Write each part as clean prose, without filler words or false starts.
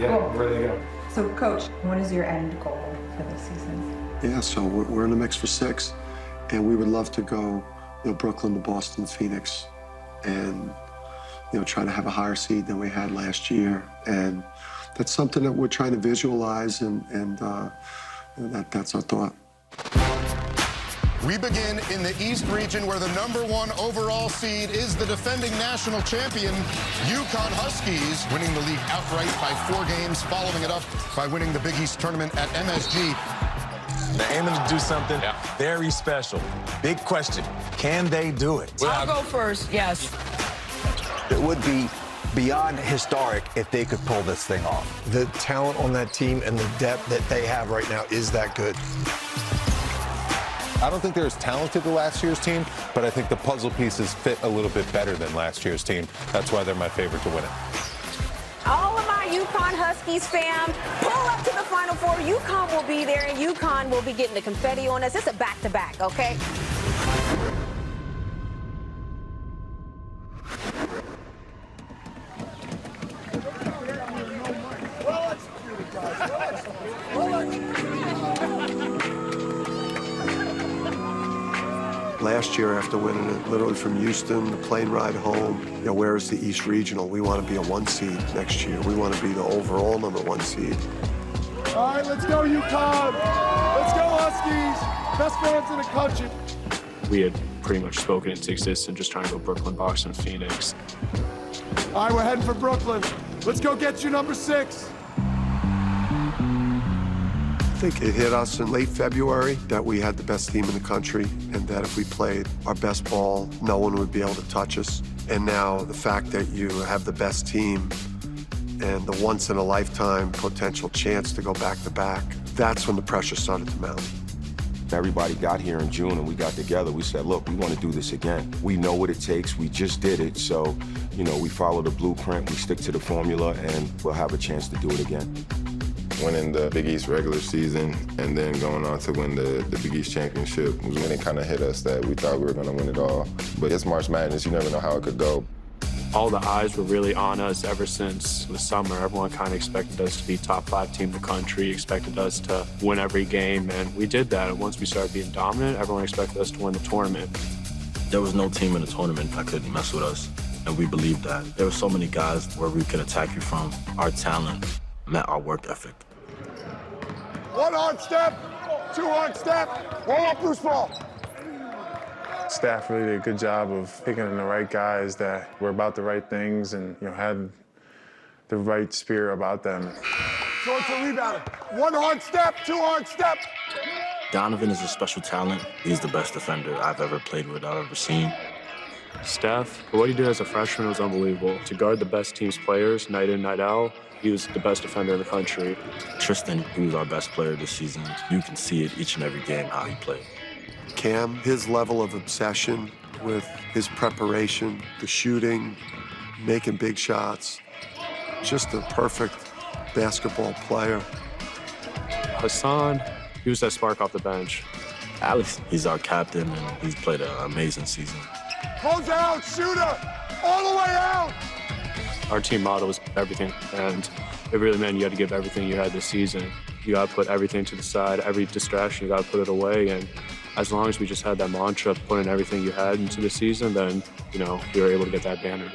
Yeah, cool. We're ready to go. So, Coach, what is your end goal for this season? Yeah, so we're in the mix for 6, and we would love to go, Brooklyn to Boston, Phoenix, and try to have a higher seed than we had last year. And that's something that we're trying to visualize, and that's our thought. We begin in the East region, where the #1 overall seed is the defending national champion, UConn Huskies, winning the league outright by 4 games, following it up by winning the Big East tournament at MSG. They're aiming to do something very special. Big question, can they do it? I'll go first, yes. It would be beyond historic if they could pull this thing off. The talent on that team and the depth that they have right now is that good. I don't think they're as talented as last year's team, but I think the puzzle pieces fit a little bit better than last year's team. That's why they're my favorite to win it. All of my UConn Huskies fam, pull up to the Final Four. UConn will be there, and UConn will be getting the confetti on us. It's a back-to-back, okay? Last year, after winning it literally from Houston, the plane ride home, where is the East Regional? We want to be a 1 seed next year. We want to be the overall #1 seed. All right, let's go, UConn. Let's go, Huskies. Best fans in the country. We had pretty much spoken into existence, just trying to go Brooklyn, Boston, Phoenix. All right, we're heading for Brooklyn. Let's go get you #6. I think it hit us in late February that we had the best team in the country, and that if we played our best ball, no one would be able to touch us. And now the fact that you have the best team and the once-in-a-lifetime potential chance to go back-to-back, that's when the pressure started to mount. Everybody got here in June and we got together. We said, look, we want to do this again. We know what it takes. We just did it. So, we follow the blueprint, we stick to the formula, and we'll have a chance to do it again. Winning the Big East regular season and then going on to win the Big East championship was when it kind of hit us that we thought we were going to win it all. But it's March Madness. You never know how it could go. All the eyes were really on us ever since the summer. Everyone kind of expected us to be top 5 team in the country, expected us to win every game, and we did that. And once we started being dominant, everyone expected us to win the tournament. There was no team in the tournament that could mess with us, and we believed that. There were so many guys where we could attack you from. Our talent met our work ethic. 1 hard step, 2 hard step, roll up loose ball. Staff really did a good job of picking the right guys that were about the right things and had the right spirit about them. Towards the rebound. 1 hard step, 2 hard step. Donovan is a special talent. He's the best defender I've ever played with, I've ever seen. Steph, what he did as a freshman was unbelievable. To guard the best team's players night in, night out, he was the best defender in the country. Tristan, he was our best player this season. You can see it each and every game how he played. Cam, his level of obsession with his preparation, the shooting, making big shots, just a perfect basketball player. Hassan, he was that spark off the bench. Alex, he's our captain, and he's played an amazing season. Close out, shooter, all the way out. Our team motto was everything, and it really meant you had to give everything you had this season. You got to put everything to the side, every distraction, you got to put it away, and as long as we just had that mantra of putting everything you had into the season, then, we were able to get that banner.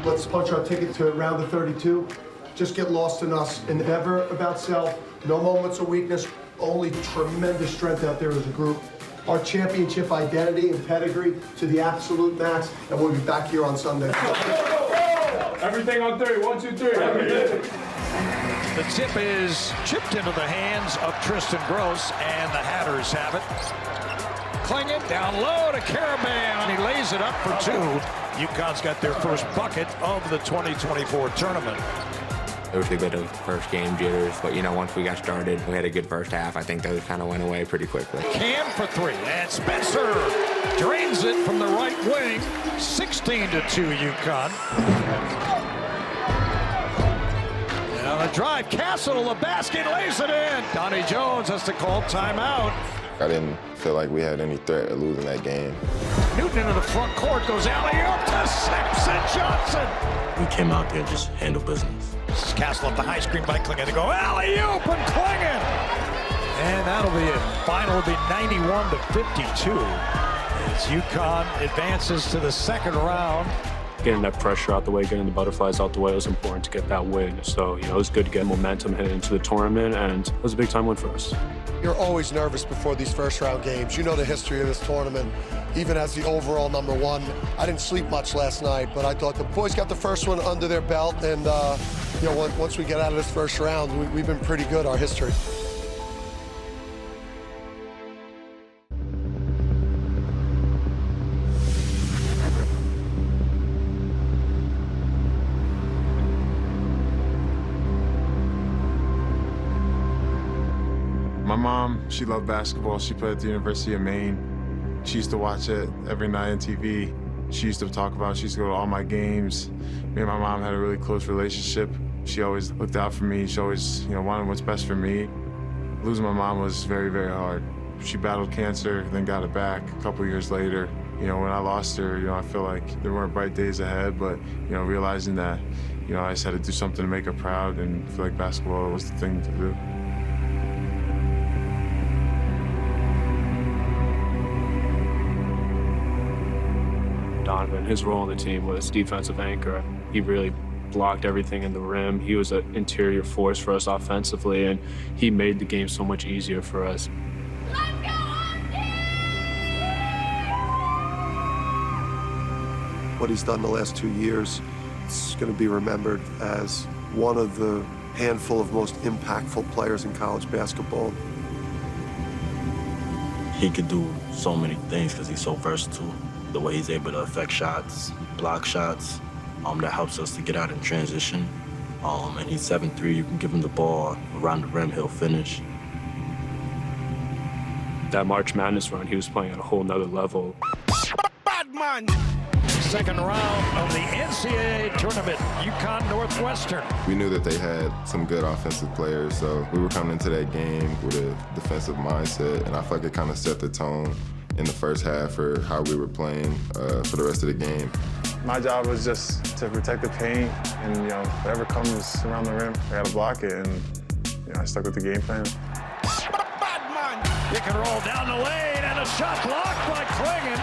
Let's punch our ticket to round of 32. Just get lost in us, and never about self, no moments of weakness, only tremendous strength out there as a group. Our championship identity and pedigree to the absolute max, and we'll be back here on Sunday. Everything on 3, 1, 2, 3. The tip is chipped into the hands of Tristan Gross, and the Hatters have it. Klingin down low to Caravan, and he lays it up for 2. UConn's got their first bucket of the 2024 tournament. There was a bit of first game jitters, but once we got started, we had a good first half. I think those kind of went away pretty quickly. Cam for 3, and Spencer drains it from the right wing. 16-2 UConn. And on the drive, Castle, the basket, lays it in. Donnie Jones has to call timeout. I didn't feel like we had any threat of losing that game. Newton into the front court, goes alley-oop to Simpson Johnson. We came out there and just handled business. This is Castle up the high screen by Klingon. They go alley-oop and Klingon. And that'll be it. Final will be 91-52 as UConn advances to the second round. Getting that pressure out the way, getting the butterflies out the way, it was important to get that win. So, it was good to get momentum heading into the tournament, and it was a big-time win for us. You're always nervous before these first-round games. You know the history of this tournament, even as the overall #1. I didn't sleep much last night, but I thought the boys got the first one under their belt, and once we get out of this first round, we've been pretty good, our history. My mom, she loved basketball. She played at the University of Maine. She used to watch it every night on TV. She used to talk about it. She used to go to all my games. Me and my mom had a really close relationship. She always looked out for me. She always, wanted what's best for me. Losing my mom was very, very hard. She battled cancer, then got it back a couple years later. When I lost her, I feel like there weren't bright days ahead, but, realizing that, I just had to do something to make her proud, and I feel like basketball was the thing to do. Donovan, his role on the team was defensive anchor. He really blocked everything in the rim. He was an interior force for us offensively, and he made the game so much easier for us. What he's done the last 2 years, it's going to be remembered as one of the handful of most impactful players in college basketball. He could do so many things because he's so versatile. The way he's able to affect shots, block shots, that helps us to get out in transition. And he's 7'3", you can give him the ball around the rim, he'll finish. That March Madness run, he was playing at a whole nother level. Badman! Second round of the NCAA tournament, UConn Northwestern. We knew that they had some good offensive players, so we were coming into that game with a defensive mindset, and I feel like it kind of set the tone in the first half for how we were playing for the rest of the game. My job was just to protect the paint, and whatever comes around the rim, I gotta block it, and I stuck with the game plan. Pick and roll down the lane, and a shot blocked by Klingon.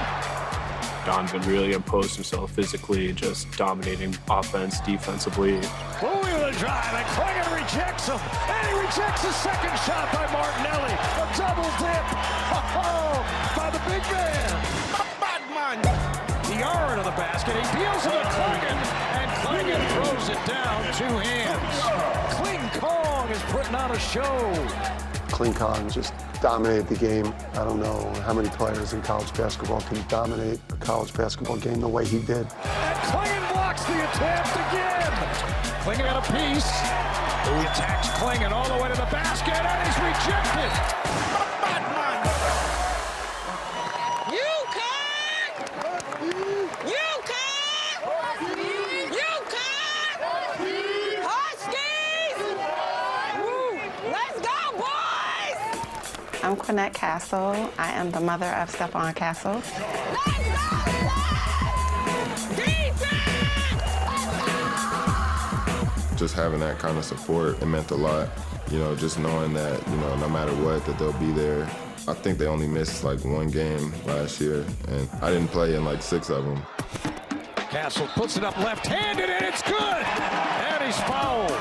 Donovan really imposed himself physically, just dominating offense, defensively. Bowie with a drive, and Klingon rejects him, and he rejects the second shot by Martinelli. A double dip, by the big man. Badman! Diarra to the basket, he deals it to Klingon, and Klingon throws it down, 2 hands. Kling Kong is putting on a show. Kling Kong just dominated the game. I don't know how many players in college basketball can dominate a college basketball game the way he did. And Klingon blocks the attempt again. Klingon got a piece. Who attacks Klingon all the way to the basket, and he's rejected. Batman! UConn! UConn! UConn! Huskies! Woo! Let's go, boys! I'm Quinette Castle. I am the mother of Stephon Castle. Just having that kind of support, it meant a lot. Just knowing that, no matter what, that they'll be there. I think they only missed like 1 game last year, and I didn't play in like 6 of them. Castle puts it up left-handed, and it's good! And he's fouled.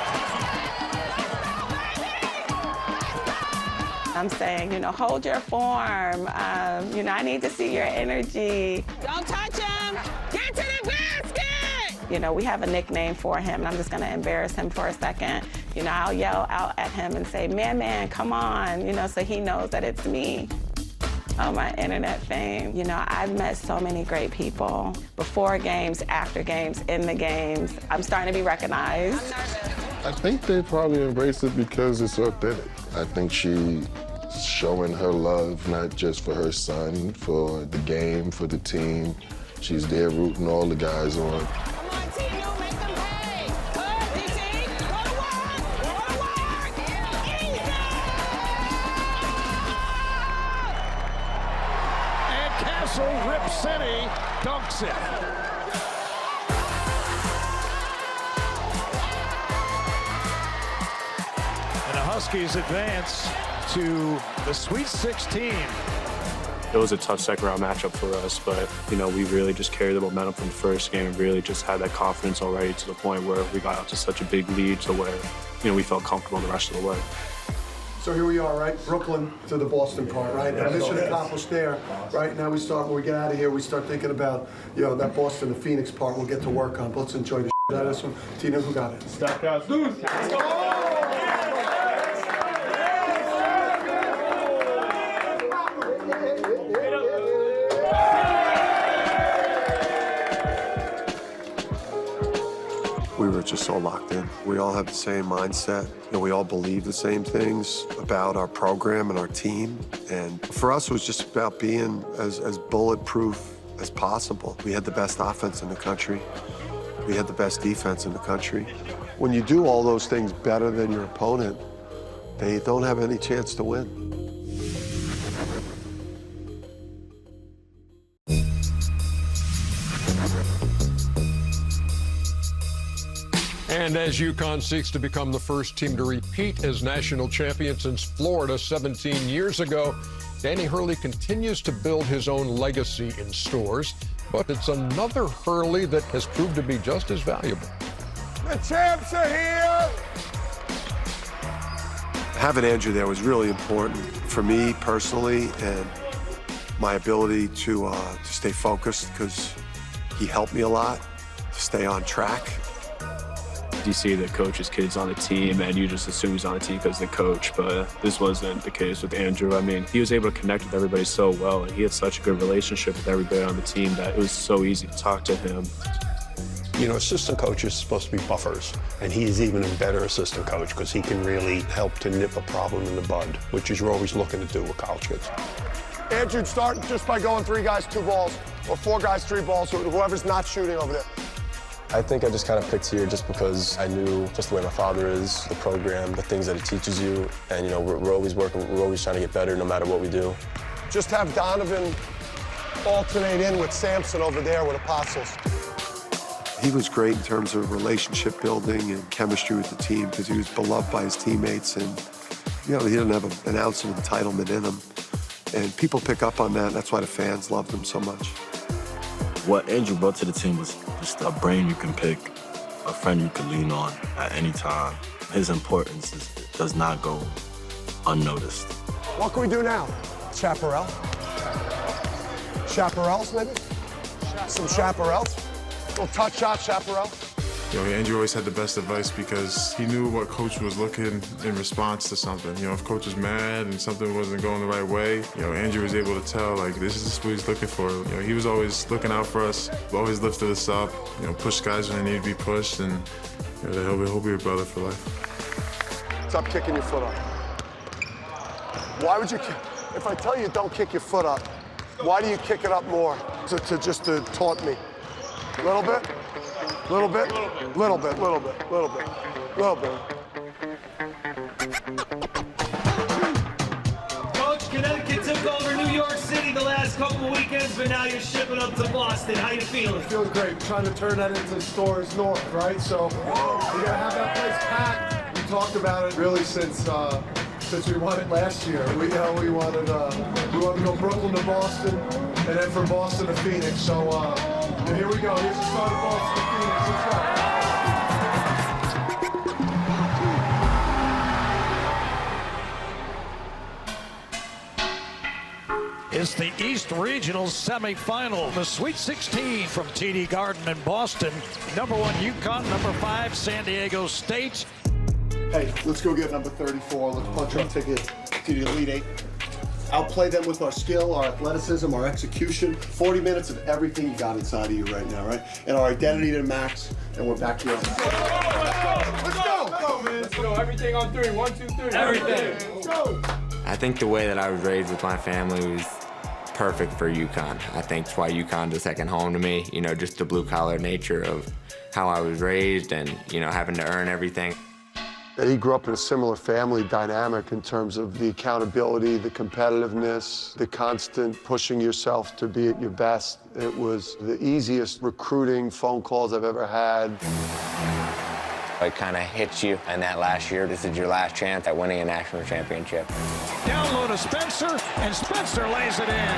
I'm saying, hold your form. I need to see your energy. Don't touch him. Get to the basket. We have a nickname for him, and I'm just going to embarrass him for a second. I'll yell out at him and say, man, come on, so he knows that it's me. On my internet fame. I've met so many great people. Before games, after games, in the games. I'm starting to be recognized. I think they probably embrace it because it's authentic. I think she's showing her love, not just for her son, for the game, for the team. She's there rooting all the guys on. whistle, Rip City dunks it. And the Huskies advance to the Sweet 16. It was a tough second-round matchup for us, but, we really just carried the momentum from the first game and really just had that confidence already to the point where we got out to such a big lead to where, we felt comfortable the rest of the way. So here we are, right? Brooklyn to the Boston part, right? And mission accomplished there, right? Now when we get out of here, we start thinking about, that Boston to Phoenix part we'll get to work on. But let's enjoy the out of this one. Tina, who got it? Stackhouse. Let's go! We were just so locked in. We all have the same mindset. We all believe the same things about our program and our team. And for us, it was just about being as bulletproof as possible. We had the best offense in the country. We had the best defense in the country. When you do all those things better than your opponent, they don't have any chance to win. And as UConn seeks to become the first team to repeat as national champion since Florida 17 years ago, Danny Hurley continues to build his own legacy in stores, but it's another Hurley that has proved to be just as valuable. The champs are here! Having Andrew there was really important for me personally and my ability to stay focused because he helped me a lot, to stay on track. You see the coach's kids on the team, and you just assume he's on the team because of the coach, but this wasn't the case with Andrew. I mean, he was able to connect with everybody so well, and he had such a good relationship with everybody on the team that it was so easy to talk to him. Assistant coaches are supposed to be buffers, and he is even a better assistant coach because he can really help to nip a problem in the bud, which is you're always looking to do with college kids. Andrew'd start just by going 3 guys, 2 balls, or 4 guys, 3 balls, whoever's not shooting over there. I think I just kind of picked here just because I knew just the way my father is, the program, the things that it teaches you, and we're always working, we're always trying to get better no matter what we do. Just have Donovan alternate in with Sampson over there with Apostles. He was great in terms of relationship building and chemistry with the team because he was beloved by his teammates, and he didn't have an ounce of entitlement in him. And people pick up on that, and that's why the fans loved him so much. What Andrew brought to the team was just a brain you can pick, a friend you can lean on at any time. His importance does not go unnoticed. What can we do now? Chaparral? Chaparrals, maybe? Some chaparrals? Little touch shot, chaparral? Andrew always had the best advice because he knew what coach was looking in response to something. If coach was mad and something wasn't going the right way, Andrew was able to tell, this is what he's looking for. He was always looking out for us, always lifted us up, pushed guys when they needed to be pushed, and he'll be a brother for life. Stop kicking your foot up. Why would you kick? If I tell you don't kick your foot up, why do you kick it up more? To taunt me. A little bit? Little bit, little bit, little bit, little bit, little bit. Coach, Connecticut took over New York City the last couple of weekends, but now you're shipping up to Boston. How you feeling? Feeling great. We're trying to turn that into stores north, right? So we're gonna have that place packed. We talked about it really since we won it last year. We wanted to go Brooklyn to Boston, and then from Boston to Phoenix. So here we go. Here's the start of Boston to Phoenix. Let's go. It's the East Regional semifinal, the Sweet 16 from TD Garden in Boston. Number 1 UConn, number 5 San Diego State. Hey, let's go get number 34. Let's punch our ticket to the Elite 8. Outplay them with our skill, our athleticism, our execution. 40 minutes of everything you got inside of you right now, right? And our identity to the max, and we're back here. Let's go! Let's go, man. Let's go. Everything on 3. 1, 2, 3. Everything. Let's go. I think the way that I was raised with my family was perfect for UConn. I think that's why UConn's a second home to me. Just the blue-collar nature of how I was raised and, having to earn everything. that he grew up in a similar family dynamic in terms of the accountability, the competitiveness, the constant pushing yourself to be at your best. It was the easiest recruiting phone calls I've ever had. It kind of hits you in that last year. This is your last chance at winning a national championship. Down low to Spencer, and Spencer lays it in.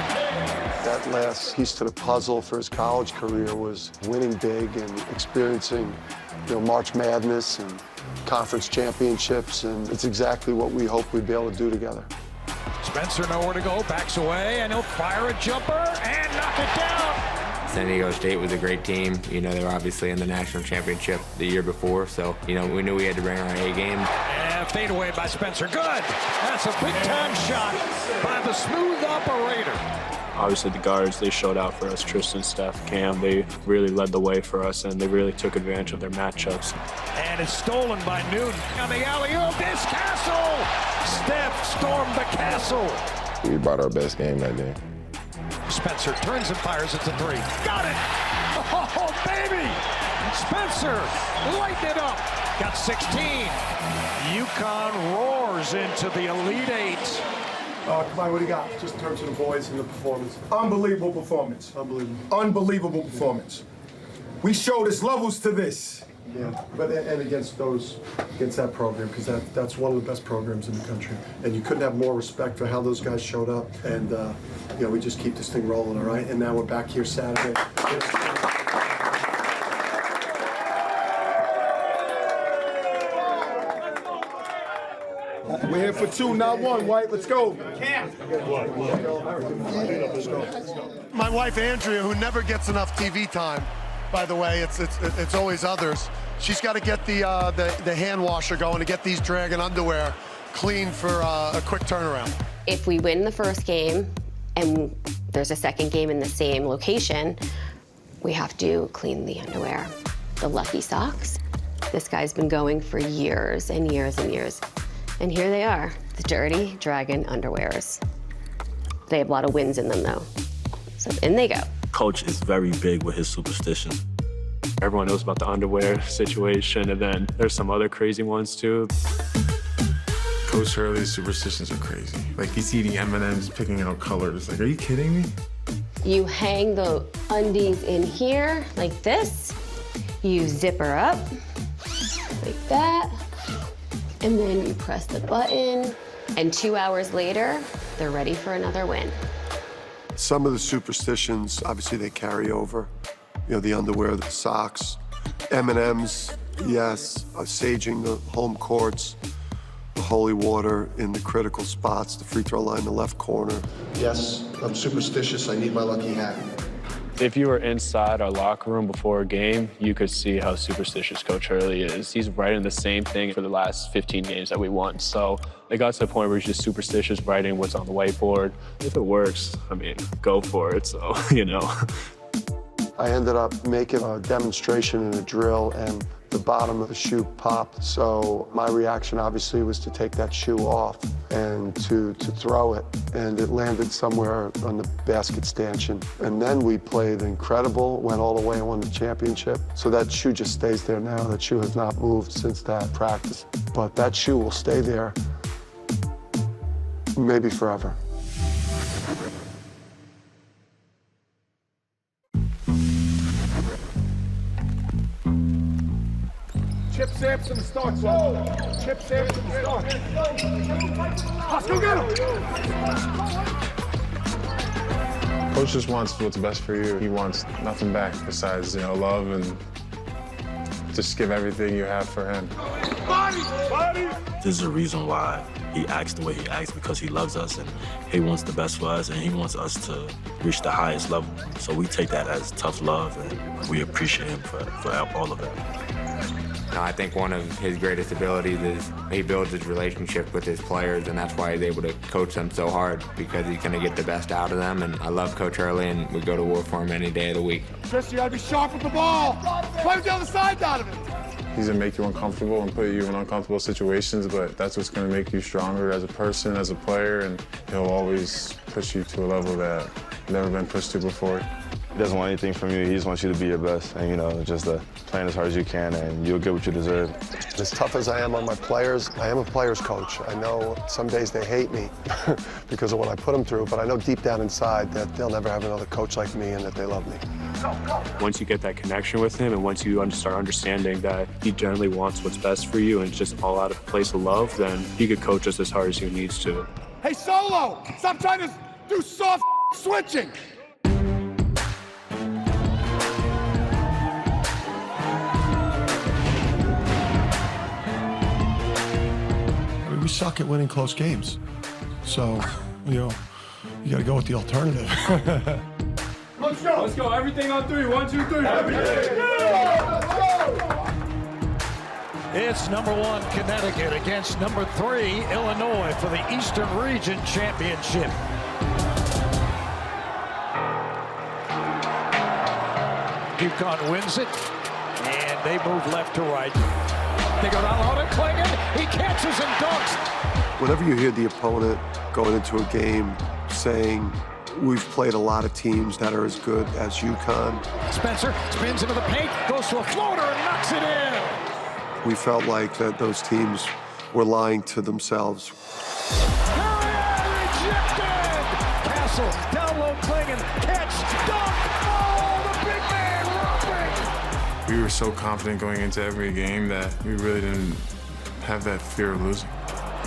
That last piece to the puzzle for his college career was winning big and experiencing, March Madness and conference championships, and it's exactly what we hope we'd be able to do together. Spencer nowhere to go, backs away, and he'll fire a jumper and knock it down. San Diego State was a great team. They were obviously in the national championship the year before, so, we knew we had to bring our A game. And fade away by Spencer. Good. That's a big-time shot by the smooth operator. Obviously, the guards, they showed out for us. Tristan, Steph, Cam, they really led the way for us, and they really took advantage of their matchups. And it's stolen by Newton. On the alley-oop, it's Castle! Steph stormed the castle. We brought our best game that day. Spencer turns and fires at the three. Got it! Oh, baby! Spencer lighting it up. Got 16. UConn roars into the Elite Eight. Come on, what do you got? Just in terms of the boys and the performance. Unbelievable performance. Unbelievable. Unbelievable performance. We showed us levels to this. Yeah, but and against that program, because that's one of the best programs in the country. And you couldn't have more respect for how those guys showed up. And, we just keep this thing rolling, all right? And now we're back here Saturday. We're here for 2, not 1, White. Let's go. My wife, Andrea, who never gets enough TV time, by the way, it's always others. She's got to get the hand washer going to get these Dragon underwear clean for a quick turnaround. If we win the first game and there's a second game in the same location, we have to clean the underwear. The lucky socks. This guy's been going for years and years and years. And here they are, the dirty Dragon underwears. They have a lot of wins in them, though. So in they go. Coach is very big with his superstition. Everyone knows about the underwear situation, and then there's some other crazy ones, too. Coach Hurley's superstitions are crazy. Like, he's eating M&Ms, picking out colors. Like, are you kidding me? You hang the undies in here, like this. You zip her up, like that. And then you press the button, and 2 hours later, they're ready for another win. Some of the superstitions, obviously, they carry over. The underwear, the socks, M&Ms, yes, saging the home courts, the holy water in the critical spots, the free throw line, the left corner. Yes, I'm superstitious. I need my lucky hat. If you were inside our locker room before a game, you could see how superstitious Coach Hurley is. He's writing the same thing for the last 15 games that we won. So it got to the point where he's just superstitious, writing what's on the whiteboard. If it works, go for it. So, I ended up making a demonstration in a drill, and the bottom of the shoe popped. So my reaction, obviously, was to take that shoe off and to throw it. And it landed somewhere on the basket stanchion. And then we played incredible, went all the way and won the championship. So that shoe just stays there now. That shoe has not moved since that practice. But that shoe will stay there maybe forever. Chip Sampson starts off. Chip Sampson starts. Let's go get him. Coach just wants what's best for you. He wants nothing back besides, love and just give everything you have for him. Body! There's a reason why he acts the way he acts, because he loves us and he wants the best for us and he wants us to reach the highest level. So we take that as tough love and we appreciate him for all of that. I think one of his greatest abilities is he builds his relationship with his players, and that's why he's able to coach them so hard, because he's going to get the best out of them. And I love Coach Hurley, and we go to war for him any day of the week. Chris, you got to be sharp with the ball. Play with the other side, Donovan. He's going to make you uncomfortable and put you in uncomfortable situations, but that's what's going to make you stronger as a person, as a player, and he'll always push you to a level that you've never been pushed to before. He doesn't want anything from you. He just wants you to be your best and, you know, just playing as hard as you can, and you'll get what you deserve. As tough as I am on my players, I am a player's coach. I know some days they hate me because of what I put them through, but I know deep down inside that they'll never have another coach like me and that they love me. Once you get that connection with him and once you start understanding that he generally wants what's best for you and it's just all out of a place of love, then he could coach us as hard as he needs to. Hey, Solo, stop trying to do soft switching. We suck at winning close games. So, you know, you got to go with the alternative. Let's go. Let's go. Everything on 3. 1, 2, 3. Everything. It's number 1 Connecticut against number 3 Illinois for the Eastern Region Championship. UConn wins it, and they move left to right. They go down low to Klingon. He catches and dunks. Whenever you hear the opponent going into a game saying, we've played a lot of teams that are as good as UConn. Spencer spins into the paint, goes to a floater and knocks it in. We felt like that those teams were lying to themselves. Rejected! Castle, down low, Klingon, catch, dunk! Oh, the big man romping! We were so confident going into every game that we really didn't have that fear of losing.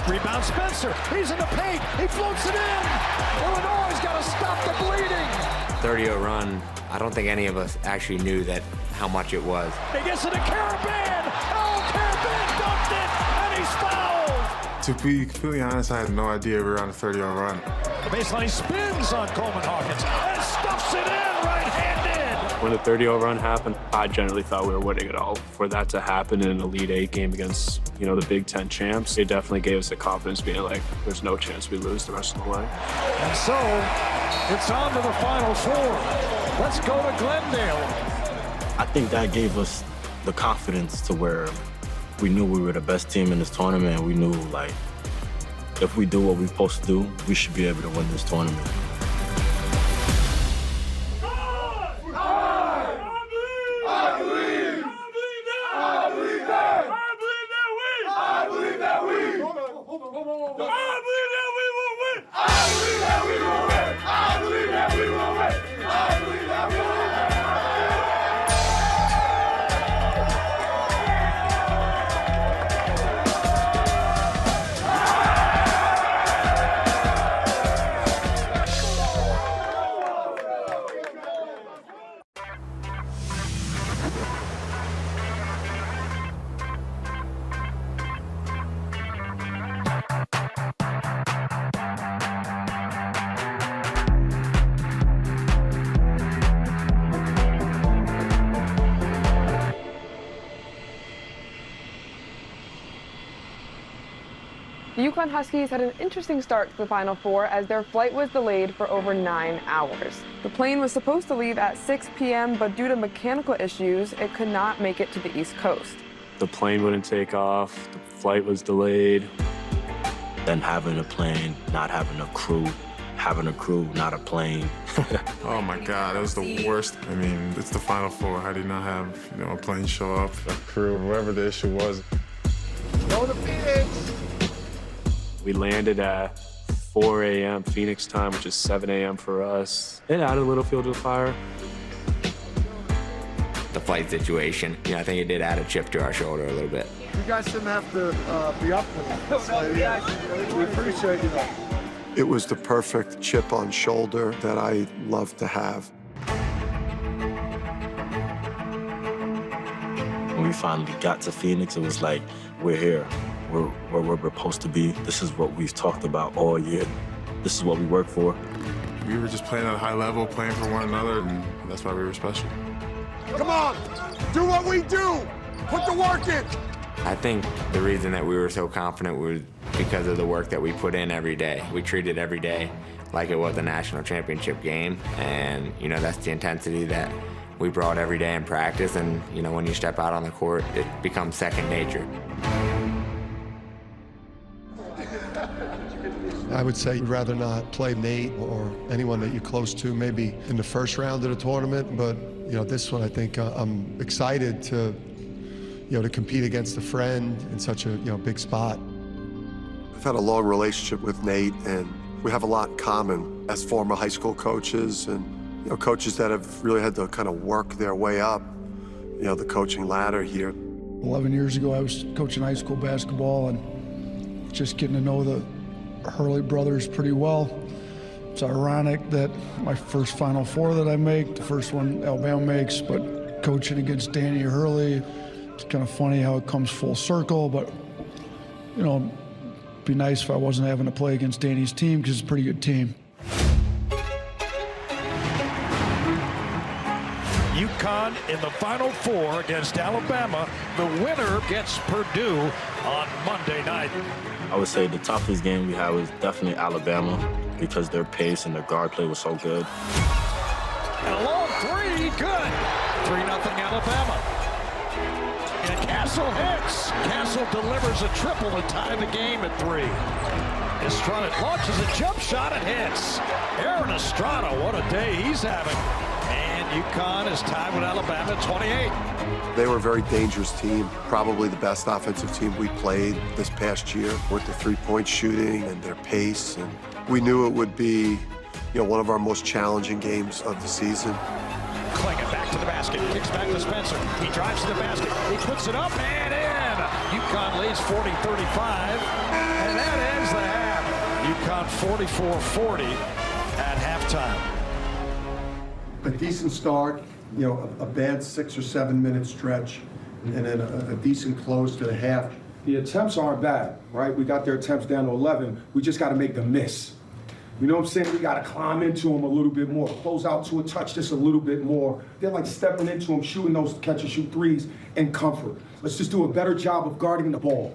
Rebound Spencer, he's in the paint, he floats it in! Illinois' got to stop the bleeding! 30-0 run, I don't think any of us actually knew that how much it was. He gets it to Caravan! Oh, Caravan dunked it, and he's fouled! To be completely honest, I had no idea we were on a 30-0 run. The baseline spins on Coleman Hawkins and stuffs it in right-handed! When the 30-0 run happened, I generally thought we were winning it all. For that to happen in an Elite 8 game against, you know, the Big Ten champs, it definitely gave us the confidence being like, there's no chance we lose the rest of the way. And so, it's on to the Final Four. Let's go to Glendale. I think that gave us the confidence to where we knew we were the best team in this tournament. We knew, like, if we do what we're supposed to do, we should be able to win this tournament. The UConn Huskies had an interesting start to the Final Four as their flight was delayed for over 9 hours. The plane was supposed to leave at 6 p.m., but due to mechanical issues, it could not make it to the East Coast. The plane wouldn't take off, the flight was delayed. Then having a plane, not having a crew, having a crew, not a plane. Oh my God, that was the worst. I mean, it's the Final Four. How do you not have, you know, a plane show up, a crew, whatever the issue was? Go to Phoenix! We landed at 4 a.m. Phoenix time, which is 7 a.m. for us. It added a little fuel to the fire. The flight situation, you know, I think it did add a chip to our shoulder a little bit. You guys shouldn't have to be up with it. We appreciate you. It was the perfect chip on shoulder that I love to have. When we finally got to Phoenix, it was like, we're here. We're where we're supposed to be. This is what we've talked about all year. This is what we work for. We were just playing at a high level, playing for one another, and that's why we were special. Come on, do what we do. Put the work in. I think the reason that we were so confident was because of the work that we put in every day. We treated every day like it was a national championship game, and you know, that's the intensity that we brought every day in practice, and you know, when you step out on the court, it becomes second nature. I would say you'd rather not play Nate or anyone that you're close to, maybe in the first round of the tournament. But this one, I think I'm excited to, to compete against a friend in such a big spot. I've had a long relationship with Nate, and we have a lot in common as former high school coaches and coaches that have really had to kind of work their way up, the coaching ladder here. 11 years ago, I was coaching high school basketball and just getting to know the Hurley brothers pretty well. It's ironic that my first Final Four that I make, the first one Alabama makes, but coaching against Danny Hurley, it's kind of funny how it comes full circle, but, it'd be nice if I wasn't having to play against Danny's team because it's a pretty good team. UConn in the Final Four against Alabama. The winner gets Purdue on Monday night. I would say the toughest game we had was definitely Alabama because their pace and their guard play was so good. And a long three, good. 3-0 Alabama. And Castle hits. Castle delivers a triple to tie the game at 3. Estrada launches a jump shot and hits. Aaron Estrada, what a day he's having. And UConn is tied with Alabama at 28. They were a very dangerous team, probably the best offensive team we played this past year with the three-point shooting and their pace. And we knew it would be, one of our most challenging games of the season. Klingon back to the basket, kicks back to Spencer. He drives to the basket, he puts it up and in. UConn leads 40-35, and that ends the half. UConn 44-40 at halftime. A decent start, a bad 6 or 7 minute stretch, and then a decent close to the half. The attempts aren't bad, right? We got their attempts down to 11. We just got to make them miss. You know what I'm saying? We got to climb into them a little bit more, close out to a touch just a little bit more. They're like stepping into them, shooting those catch-and-shoot threes in comfort. Let's just do a better job of guarding the ball.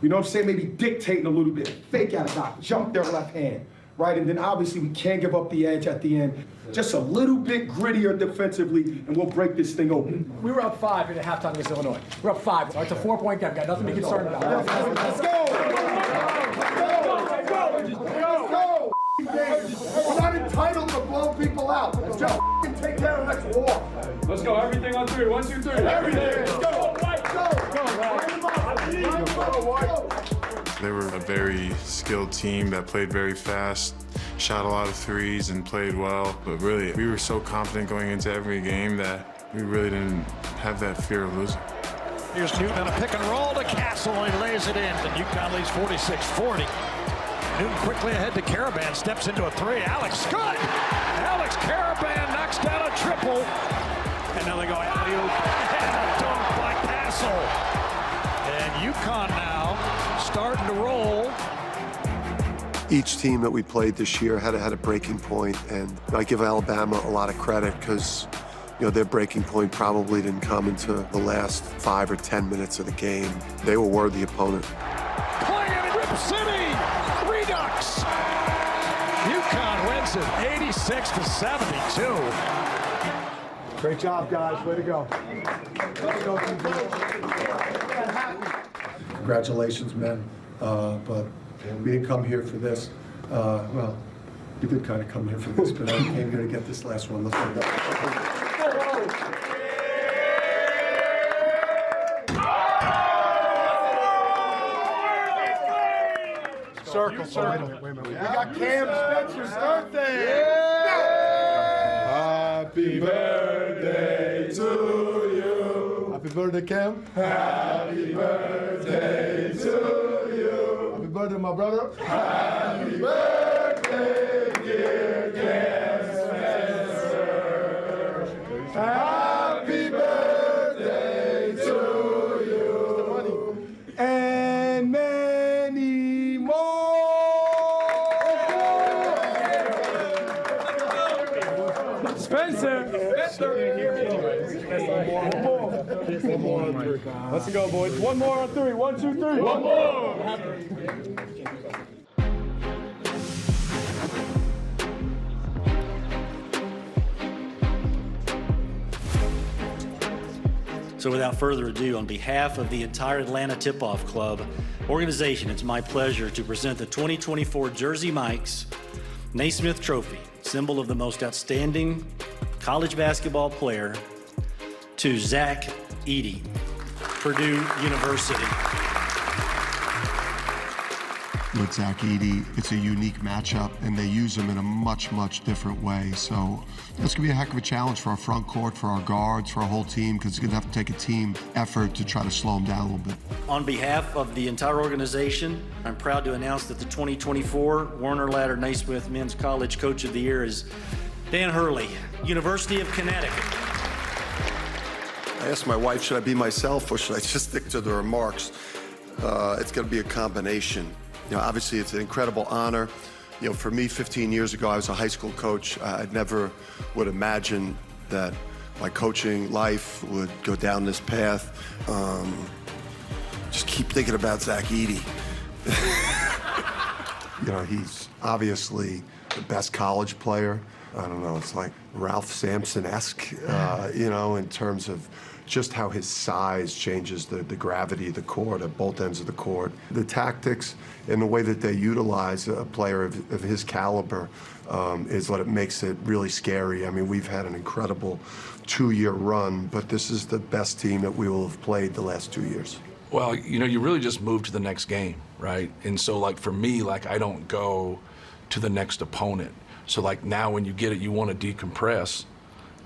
You know what I'm saying? Maybe dictating a little bit, fake out a dot, jump their left hand, right? And then obviously we can't give up the edge at the end. Just a little bit grittier defensively, and we'll break this thing open. We were up 5 at halftime against Illinois. We're up 5. It's a 4-point game. Got nothing to be concerned about. Let's go! We're not entitled to blow people out. Let's just take care of next war. Let's go. Everything on 3. 1, 2, 3. Everything. Let's go. They were a very skilled team that played very fast, shot a lot of threes and played well. But really, we were so confident going into every game that we really didn't have that fear of losing. Here's Newton on a pick and roll to Castle, and he lays it in. And UConn leads 46-40. Newton quickly ahead to Caravan, steps into a 3. Alex, good! Alex Caravan knocks down a triple. And now they go alley-oop and a dunk by Castle. And UConn now starting to roll. Each team that we played this year had a breaking point, and I give Alabama a lot of credit because their breaking point probably didn't come until the last 5 or 10 minutes of the game. They were worthy opponent. Playing in Rip City, Redux. UConn wins it 86-72. Great job, guys. Way to go. Congratulations, men. But we didn't come here for this. Well, we did kind of come here for this, but I came here to get this last one. Let's go. Circle. Wait a minute. We got Cam Spencer's birthday. Happy birthday to you. Happy birthday, Cam. Happy birthday to you. Happy birthday, my brother. Happy birthday, dear Cam Spencer. Happy birthday to you. And many more. Spencer. One more on 3. Let's go, boys. One more on 3. 1, 2, 3. One more. So without further ado, on behalf of the entire Atlanta Tip-Off Club, Organization, it's my pleasure to present the 2024 Jersey Mike's Naismith Trophy, symbol of the most outstanding college basketball player, to Zach Edey, Purdue University. With Zach Edey, it's a unique matchup, and they use him in a much, much different way. So it's going to be a heck of a challenge for our front court, for our guards, for our whole team, because it's going to have to take a team effort to try to slow him down a little bit. On behalf of the entire organization, I'm proud to announce that the 2024 Warner Ladder Naismith Men's College Coach of the Year is Dan Hurley, University of Connecticut. I asked my wife, should I be myself or should I just stick to the remarks? It's going to be a combination. You know, obviously, it's an incredible honor. You know, for me, 15 years ago, I was a high school coach. I never would imagine that my coaching life would go down this path. Just keep thinking about Zach Edey. You know, he's obviously the best college player. I don't know, it's like Ralph Sampson-esque, you know, in terms of just how his size changes the gravity of the court at both ends of the court. The tactics and the way that they utilize a player of his caliber is what it makes it really scary. I mean, we've had an incredible 2-year run, but this is the best team that we will have played the last 2 years. Well, you know, you really just move to the next game, right? And so, like, for me, like, I don't go to the next opponent. So, like, now when you get it, you want to decompress,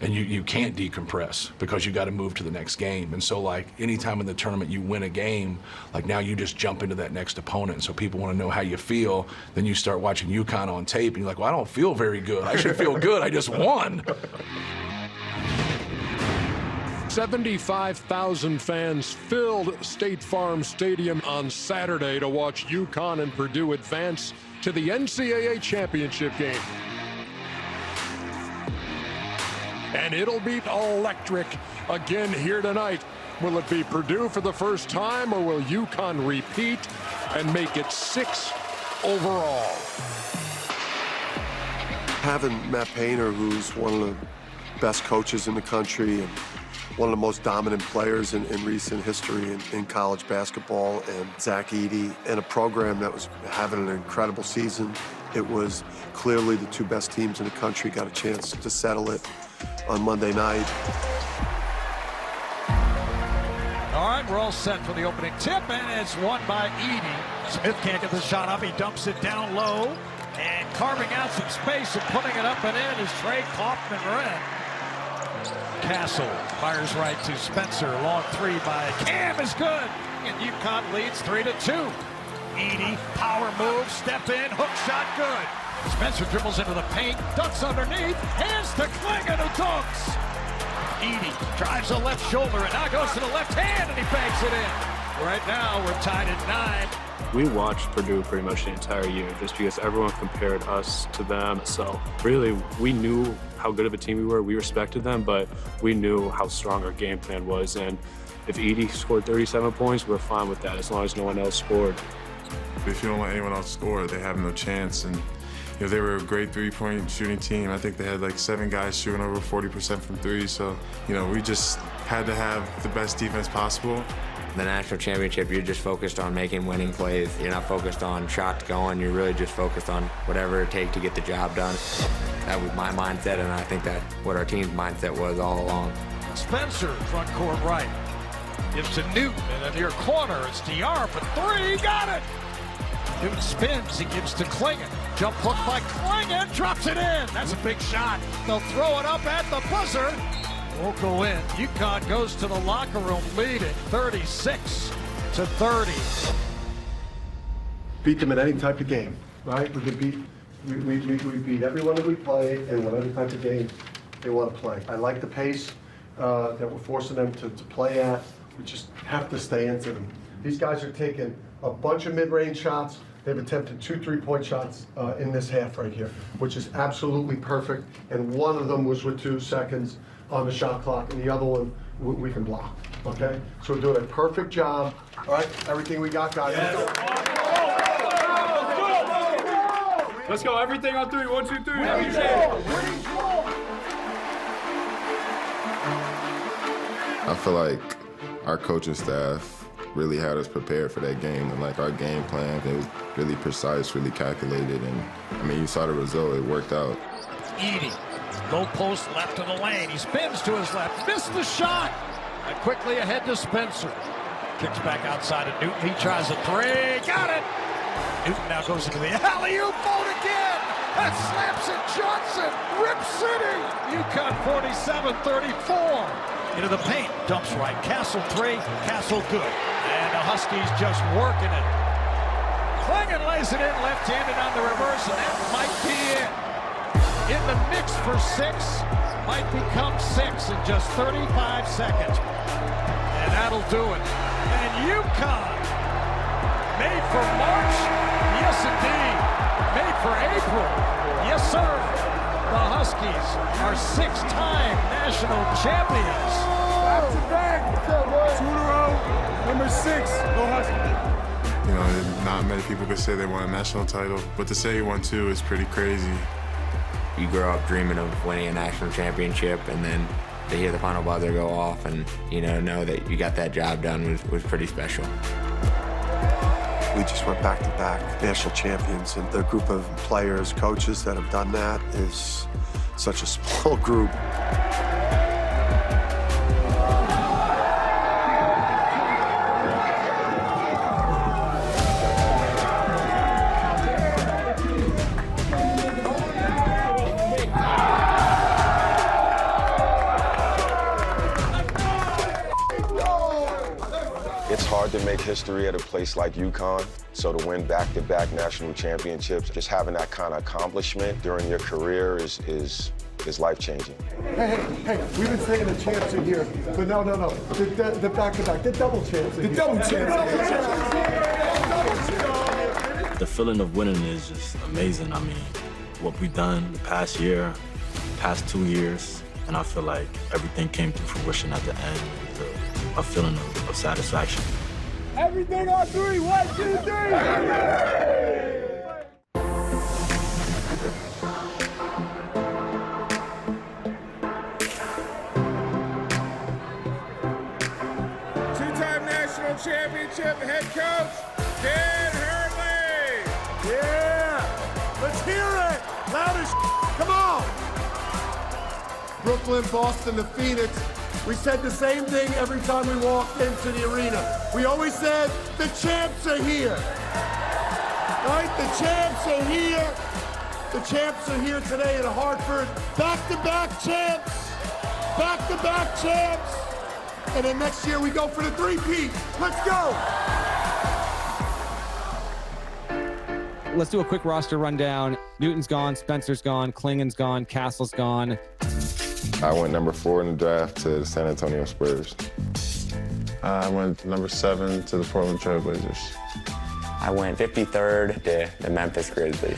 and you can't decompress because you got to move to the next game. And so, like, anytime in the tournament you win a game, like, now you just jump into that next opponent. And so people want to know how you feel. Then you start watching UConn on tape, and you're like, well, I don't feel very good. I should feel good. I just won. 75,000 fans filled State Farm Stadium on Saturday to watch UConn and Purdue advance to the NCAA championship game. And it'll be electric again here tonight. Will it be Purdue for the first time, or will UConn repeat and make it 6 overall? Having Matt Painter, who's one of the best coaches in the country and one of the most dominant players in recent history in college basketball, and Zach Edey, and a program that was having an incredible season. It was clearly the two best teams in the country, got a chance to settle it on Monday night. All right, we're all set for the opening tip, and it's won by Edey. Smith can't get the shot up. He dumps it down low, and carving out some space and putting it up and in is Trey Kaufman-Renn. Castle fires right to Spencer. Long three by Cam is good. And UConn leads 3-2. Edey, power move, step in, hook shot, good. Spencer dribbles into the paint, ducks underneath, hands to Klingon, who dunks. Edey drives the left shoulder and now goes to the left hand, and he banks it in. Right now, we're tied at 9. We watched Purdue pretty much the entire year just because everyone compared us to them. So really, we knew how good of a team we were. We respected them, but we knew how strong our game plan was. And if Edey scored 37 points, we're fine with that as long as no one else scored. If you don't let anyone else score, they have no chance. And you know, they were a great three-point shooting team. I think they had like 7 guys shooting over 40% from three. So, you know, we just had to have the best defense possible. The national championship, you're just focused on making winning plays. You're not focused on shots going. You're really just focused on whatever it takes to get the job done. That was my mindset, and I think that's what our team's mindset was all along. Spencer, front court right. Gives to Newton in the near corner. It's DR for 3. Got it! Newton spins. He gives to Klingon. Jump hook by Klingon. Drops it in. That's a big shot. They'll throw it up at the buzzer. Won't go in. UConn goes to the locker room leading 36-30. Beat them in any type of game, right? We beat everyone that we play in whatever type of game they want to play. I like the pace that we're forcing them to play at. We just have to stay into them. These guys are taking a bunch of mid-range shots. They've attempted 2 3-point shots in this half right here, which is absolutely perfect. And one of them was with 2 seconds on the shot clock, and the other one we can block, okay? So we're doing a perfect job. All right, everything we got, guys. Yes. Let's go, everything on 3. 1, 2, 3. I feel like our coaching staff really had us prepared for that game. And like our game plan, it was really precise, really calculated. And I mean, you saw the result, it worked out. Edey, low post left of the lane. He spins to his left, missed the shot. And quickly ahead to Spencer. Kicks back outside of Newton. He tries a three. Got it. Newton now goes into the alley-oop mode again. That slaps it. Johnson. Rip City. UConn 47-34. Into the paint. Dumps right. Castle three. Castle good. And the Huskies just working it. Klingon lays it in left-handed on the reverse, and that might be it. In the mix for six. Might become six in just 35 seconds. And that'll do it. And UConn, made for March, yes indeed. Made for April, yes sir. The Huskies are six-time national champions. Back to back, 2 in a row, number 6, go Huskies. You know, not many people could say they won a national title, but to say you won 2 is pretty crazy. You grow up dreaming of winning a national championship, and then to hear the final buzzer go off and, know that you got that job done was pretty special. We just went back-to-back national champions, and the group of players, coaches that have done that is such a small group. It's hard to make history at a place like UConn, so to win back-to-back national championships, just having that kind of accomplishment during your career is life-changing. Hey, we've been saying the champs are here, but no. The back-to-back, the double champs are here. The double champs. The feeling of winning is just amazing. I mean, what we've done the past year, past 2 years, and I feel like everything came to fruition at the end. A feeling of satisfaction. Everything on 3, 1, 2, 3. Two-time national championship head coach, Dan Hurley. Yeah, let's hear it. Loud as come on. Brooklyn, Boston, to Phoenix. We said the same thing every time we walked into the arena. We always said, the champs are here. Right? The champs are here. The champs are here today in Hartford. Back-to-back champs. Back-to-back champs. And then next year we go for the three-peat. Let's go. Let's do a quick roster rundown. Newton's gone, Spencer's gone, Klingon's gone, Castle's gone. I went number 4 in the draft to the San Antonio Spurs. I went number 7 to the Portland Trail Blazers. I went 53rd to the Memphis Grizzlies.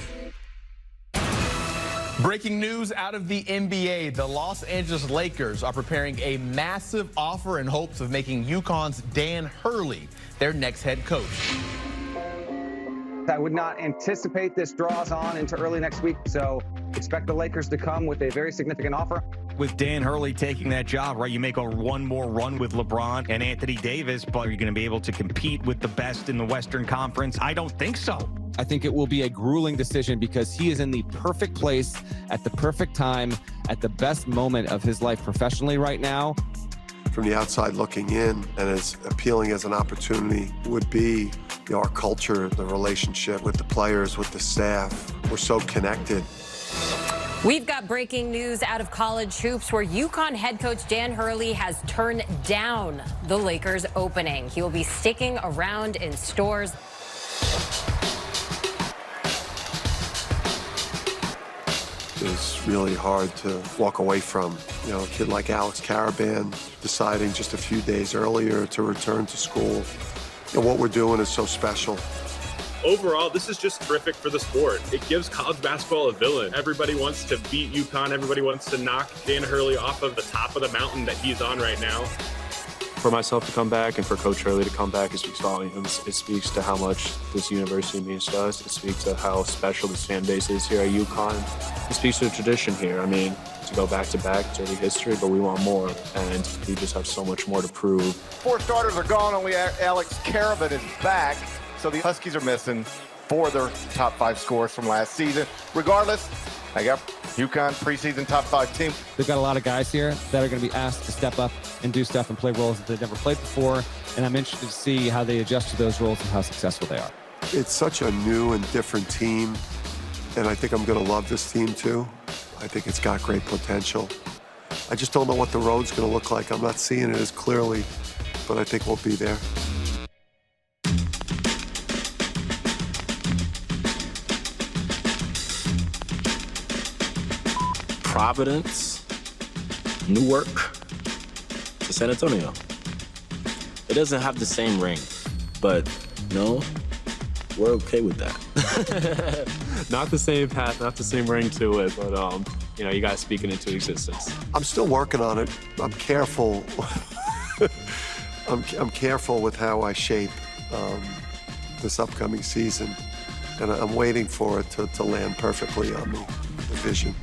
Breaking news out of the NBA. The Los Angeles Lakers are preparing a massive offer in hopes of making UConn's Dan Hurley their next head coach. I would not anticipate this draws on into early next week, so expect the Lakers to come with a very significant offer. With Dan Hurley taking that job, right, you make one more run with LeBron and Anthony Davis, but are you going to be able to compete with the best in the Western Conference? I don't think so. I think it will be a grueling decision because he is in the perfect place at the perfect time at the best moment of his life professionally right now. From the outside looking in, and as appealing as an opportunity would be, our culture, the relationship with the players, with the staff, we're so connected. We've got breaking news out of college hoops where UConn head coach Dan Hurley has turned down the Lakers opening. He will be sticking around in stores. It's really hard to walk away from. A kid like Alex Caravan deciding just a few days earlier to return to school. What we're doing is so special. Overall, this is just terrific for the sport. It gives college basketball a villain. Everybody wants to beat UConn. Everybody wants to knock Dan Hurley off of the top of the mountain that he's on right now. for myself to come back and for Coach Hurley to come back, it speaks volumes. It speaks to how much this university means to us. It speaks to how special this fan base is here at UConn. It speaks to the tradition here. I mean, to go back-to-back, it's already history, but we want more, and we just have so much more to prove. 4 starters are gone, only Alex Caravan is back, so the Huskies are missing 4 of their top 5 scores from last season. Regardless, I got UConn preseason top 5 team. They've got a lot of guys here that are going to be asked to step up and do stuff and play roles that they've never played before, and I'm interested to see how they adjust to those roles and how successful they are. It's such a new and different team, and I think I'm going to love this team too. I think it's got great potential. I just don't know what the road's going to look like. I'm not seeing it as clearly, but I think we'll be there. Providence, Newark to San Antonio. It doesn't have the same ring, but no, we're okay with that. Not the same path, not the same ring to it, but you know, you guys speaking into existence. I'm still working on it. I'm careful. I'm careful with how I shape this upcoming season, and I'm waiting for it to land perfectly on me, the vision.